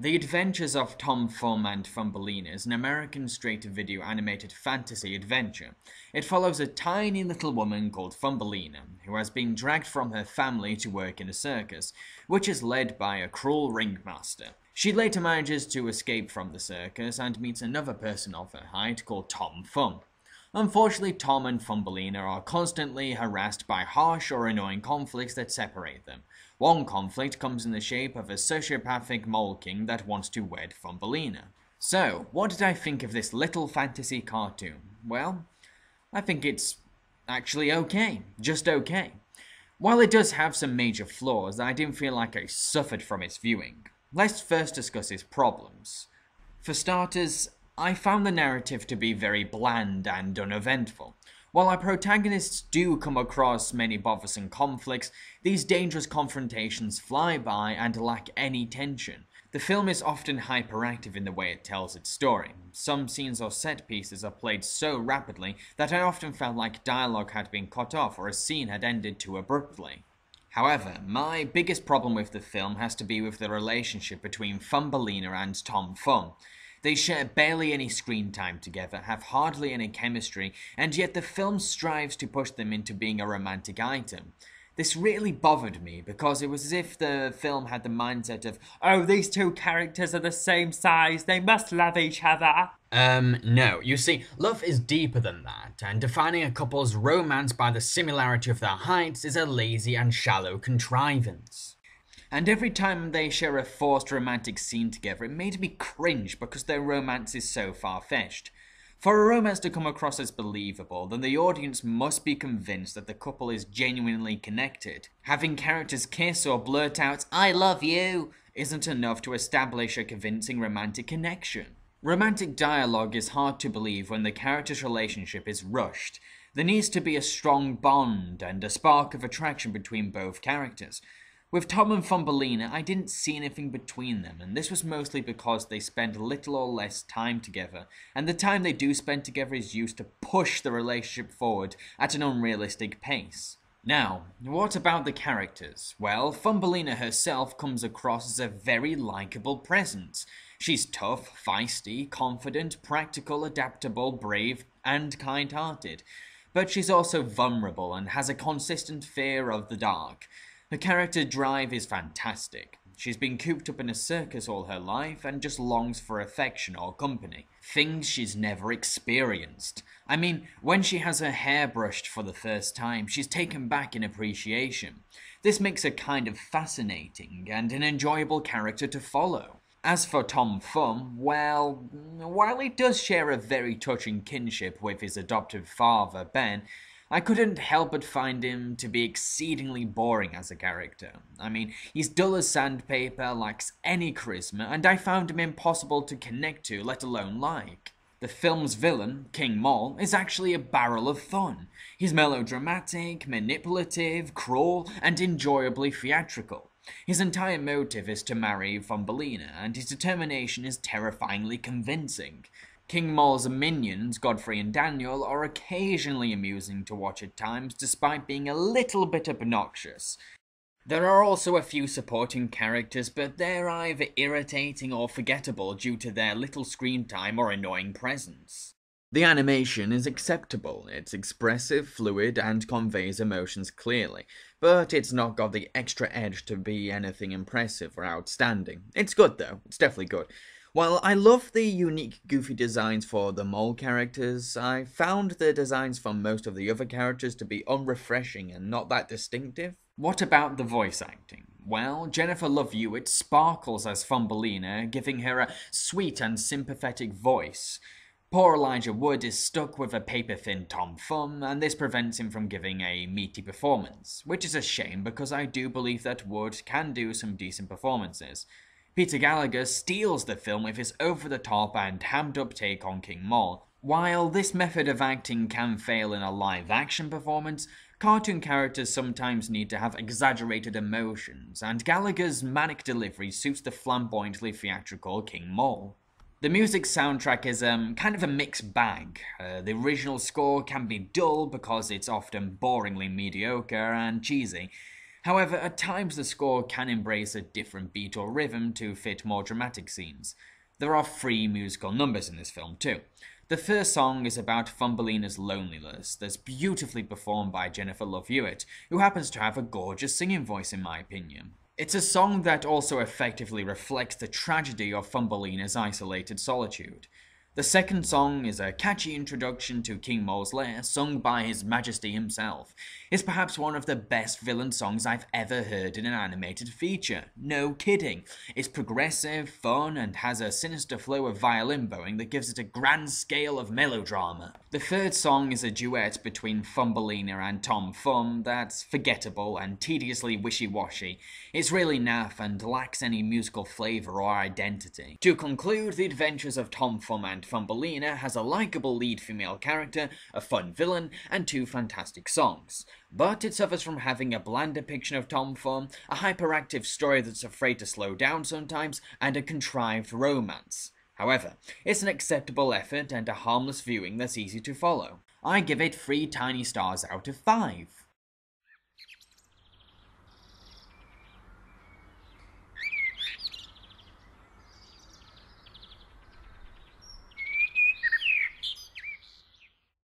The Adventures of Tom Thumb and Thumbelina is an American straight-to-video animated fantasy adventure. It follows a tiny little woman called Thumbelina, who has been dragged from her family to work in a circus, which is led by a cruel ringmaster. She later manages to escape from the circus and meets another person of her height called Tom Thumb. Unfortunately, Tom and Thumbelina are constantly harassed by harsh or annoying conflicts that separate them. One conflict comes in the shape of a sociopathic mole king that wants to wed Thumbelina. So, what did I think of this little fantasy cartoon? Well, I think it's actually okay. Just okay. While it does have some major flaws, I didn't feel like I suffered from its viewing. Let's first discuss its problems. For starters, I found the narrative to be very bland and uneventful. While our protagonists do come across many bothersome conflicts, these dangerous confrontations fly by and lack any tension. The film is often hyperactive in the way it tells its story. Some scenes or set pieces are played so rapidly that I often felt like dialogue had been cut off or a scene had ended too abruptly. However, my biggest problem with the film has to be with the relationship between Thumbelina and Tom Thumb. They share barely any screen time together, have hardly any chemistry, and yet the film strives to push them into being a romantic item. This really bothered me because it was as if the film had the mindset of, oh, these two characters are the same size, they must love each other. No. You see, love is deeper than that, and defining a couple's romance by the similarity of their heights is a lazy and shallow contrivance. And every time they share a forced romantic scene together, it made me cringe because their romance is so far-fetched. For a romance to come across as believable, then the audience must be convinced that the couple is genuinely connected. Having characters kiss or blurt out, "I love you," isn't enough to establish a convincing romantic connection. Romantic dialogue is hard to believe when the characters' relationship is rushed. There needs to be a strong bond and a spark of attraction between both characters. With Tom and Thumbelina, I didn't see anything between them, and this was mostly because they spend little or less time together, and the time they do spend together is used to push the relationship forward at an unrealistic pace. Now, what about the characters? Well, Thumbelina herself comes across as a very likeable presence. She's tough, feisty, confident, practical, adaptable, brave, and kind-hearted. But she's also vulnerable and has a consistent fear of the dark. Her character drive is fantastic. She's been cooped up in a circus all her life and just longs for affection or company. Things she's never experienced. I mean, when she has her hair brushed for the first time, she's taken back in appreciation. This makes her kind of fascinating and an enjoyable character to follow. As for Tom Thumb, well, while he does share a very touching kinship with his adoptive father, Ben, I couldn't help but find him to be exceedingly boring as a character. I mean, he's dull as sandpaper, lacks any charisma, and I found him impossible to connect to, let alone like. The film's villain, King Maul, is actually a barrel of fun. He's melodramatic, manipulative, cruel, and enjoyably theatrical. His entire motive is to marry Thumbelina, and his determination is terrifyingly convincing. King Maul's minions, Godfrey and Daniel, are occasionally amusing to watch at times, despite being a little bit obnoxious. There are also a few supporting characters, but they're either irritating or forgettable due to their little screen time or annoying presence. The animation is acceptable, it's expressive, fluid, and conveys emotions clearly, but it's not got the extra edge to be anything impressive or outstanding. It's good though, it's definitely good. While I love the unique, goofy designs for the Mole characters, I found the designs for most of the other characters to be unrefreshing and not that distinctive. What about the voice acting? Well, Jennifer Love Hewitt sparkles as Thumbelina, giving her a sweet and sympathetic voice. Poor Elijah Wood is stuck with a paper-thin Tom Thumb, and this prevents him from giving a meaty performance, which is a shame because I do believe that Wood can do some decent performances. Peter Gallagher steals the film with his over-the-top and hammed-up take on King Maul. While this method of acting can fail in a live-action performance, cartoon characters sometimes need to have exaggerated emotions, and Gallagher's manic delivery suits the flamboyantly theatrical King Maul. The music soundtrack is kind of a mixed bag. The original score can be dull because it's often boringly mediocre and cheesy. However, at times the score can embrace a different beat or rhythm to fit more dramatic scenes. There are 3 musical numbers in this film too. The first song is about Thumbelina's loneliness, that's beautifully performed by Jennifer Love Hewitt, who happens to have a gorgeous singing voice in my opinion. It's a song that also effectively reflects the tragedy of Thumbelina's isolated solitude. The second song is a catchy introduction to King Maul's lair, sung by His Majesty himself. It's perhaps one of the best villain songs I've ever heard in an animated feature. No kidding. It's progressive, fun, and has a sinister flow of violin bowing that gives it a grand scale of melodrama. The third song is a duet between Thumbelina and Tom Thumb that's forgettable and tediously wishy-washy. It's really naff and lacks any musical flavour or identity. To conclude, the adventures of Tom Thumb and Thumbelina has a likeable lead female character, a fun villain, and 2 fantastic songs. But it suffers from having a bland depiction of Tom Thumb, a hyperactive story that's afraid to slow down sometimes, and a contrived romance. However, it's an acceptable effort and a harmless viewing that's easy to follow. I give it 3 tiny stars out of 5.